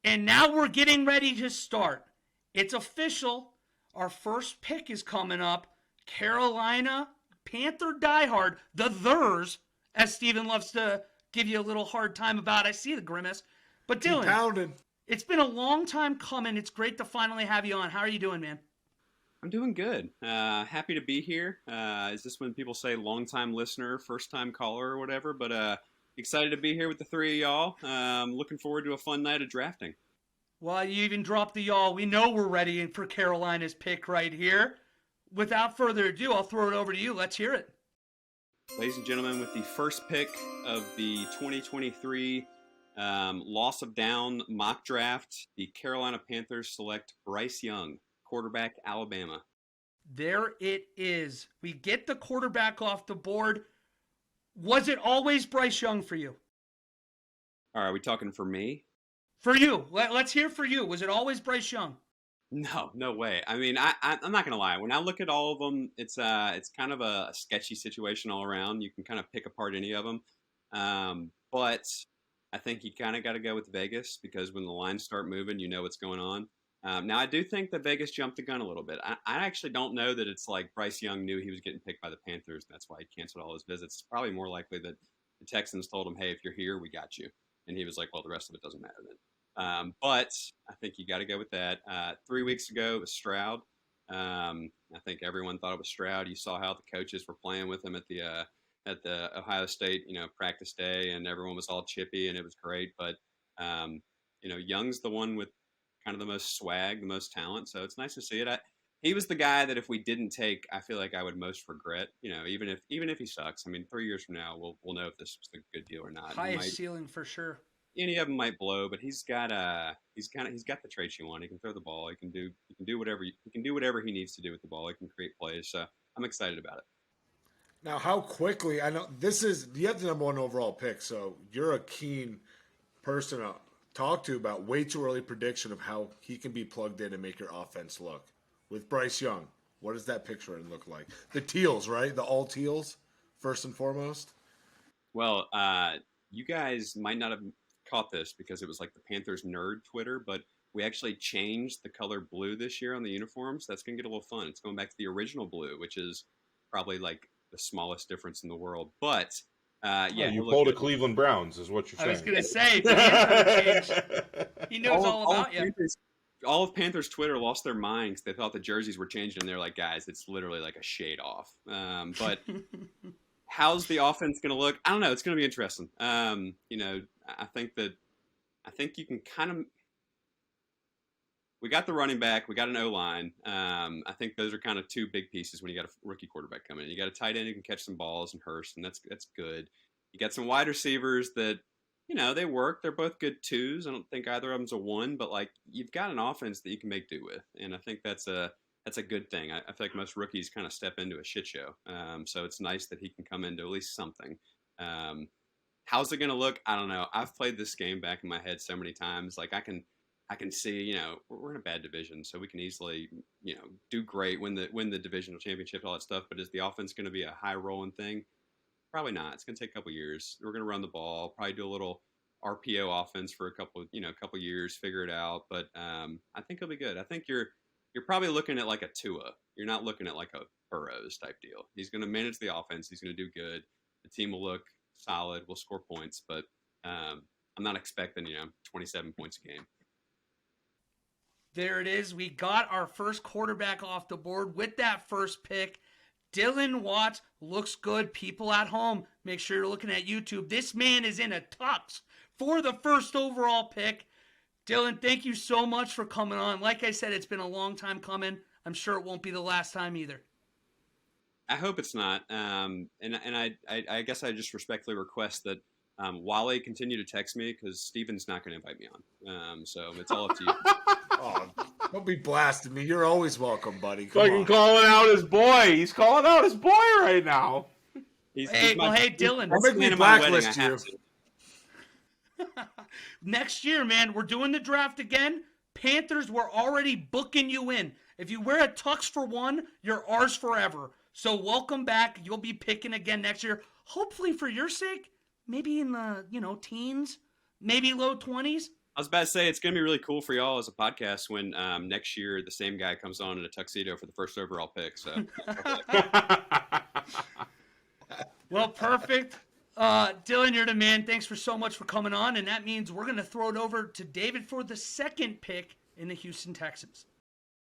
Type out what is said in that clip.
And now we're getting ready to start. It's official. Our first pick is coming up. Carolina Panther Die-hard, the Thurs, as Steven loves to give you a little hard time about. I see the grimace. But Dylan, it's been a long time coming. It's great to finally have you on. How are you doing, man? I'm doing good. Happy to be here. Is this when people say long-time listener, first-time caller or whatever? But excited to be here with the three of y'all. Looking forward to a fun night of drafting. Well, you even dropped the y'all. We know we're ready for Carolina's pick right here. Without further ado, I'll throw it over to you. Let's hear it. Ladies and gentlemen, with the first pick of the 2023 Loss of Down mock draft, the Carolina Panthers select Bryce Young, quarterback, Alabama. There it is. We get the quarterback off the board. Was it always Bryce Young for you? All right, are we talking for me? For you. Let's hear for you. Was it always Bryce Young? No way. I mean, I'm not gonna lie. When I look at all of them, it's kind of a sketchy situation all around. You can kind of pick apart any of them, but I think you kind of got to go with Vegas because when the lines start moving, you know what's going on. Now, I do think that Vegas jumped the gun a little bit. I actually don't know that it's like Bryce Young knew he was getting picked by the Panthers, and that's why he canceled all his visits. It's probably more likely that the Texans told him, "Hey, if you're here, we got you," and he was like, "Well, the rest of it doesn't matter then." But I think you got to go with that. 3 weeks ago, it was Stroud. I think everyone thought it was Stroud. You saw how the coaches were playing with him at the Ohio State, practice day, and everyone was all chippy, and it was great. But Young's the one with kind of the most swag, the most talent. So it's nice to see it. He was the guy that if we didn't take, I feel like I would most regret. Even if he sucks. I mean, 3 years from now, we'll know if this was a good deal or not. Highest ceiling for sure. Any of them might blow, but he's got the traits you want. He can throw the ball. He can do whatever he needs to do with the ball. He can create plays. So I'm excited about it. Now, how quickly? I know you have the number one overall pick, so you're a keen person to talk to about way too early prediction of how he can be plugged in and make your offense look. With Bryce Young, what does that picture look like? The teals, right? The all teals, first and foremost. Well, you guys might not have caught this because it was like the Panthers nerd Twitter, but we actually changed the color blue this year on the uniforms. That's going to get a little fun. It's going back to the original blue, which is probably like the smallest difference in the world. But you pulled a Cleveland Browns is what you're saying. I was going to say, he knows all about you. All of Panthers Twitter lost their minds. They thought the jerseys were changing, and they're like, guys, it's literally like a shade off. But how's the offense going to look? I don't know. It's going to be interesting. I think you can kind of. We got the running back. We got an O-line. I think those are kind of two big pieces when you got a rookie quarterback coming in. You got a tight end who can catch some balls and Hurst, and that's good. You got some wide receivers that, they work. They're both good twos. I don't think either of them's a one, but like you've got an offense that you can make do with, and I think that's a good thing. I feel like most rookies kind of step into a shit show, so it's nice that he can come into at least something. How's it going to look? I don't know. I've played this game back in my head so many times. Like I can see, we're in a bad division, so we can easily, do great, win the divisional championship, all that stuff. But is the offense going to be a high rolling thing? Probably not. It's going to take a couple years. We're going to run the ball, probably do a little RPO offense for a couple years, figure it out. But I think it'll be good. I think you're probably looking at like a Tua. You're not looking at like a Burrows type deal. He's going to manage the offense. He's going to do good. The team will look solid. We'll score points, but I'm not expecting 27 points a game. There it is. We got our first quarterback off the board with that first pick. Dylan Watts looks good. People at home, make sure you're looking at YouTube. This man is in a tux for the first overall pick. Dylan, thank you so much for coming on. Like I said, it's been a long time coming. I'm sure it won't be the last time either. I hope it's not. And I guess I just respectfully request that Wally continue to text me because Steven's not going to invite me on. So it's all up to you. Oh, don't be blasting me. You're always welcome, buddy. Fucking calling out his boy. He's calling out his boy right now. Hey, Dylan. I'll make me blacklist you. Next year, man, we're doing the draft again. Panthers, we're already booking you in. If you wear a tux for one, you're ours forever. So welcome back. You'll be picking again next year. Hopefully for your sake, maybe in the, teens, maybe low 20s. I was about to say it's going to be really cool for y'all as a podcast when next year the same guy comes on in a tuxedo for the first overall pick. So, Well, perfect. Dylan, you're the man. Thanks for so much for coming on. And that means we're going to throw it over to David for the second pick in the Houston Texans.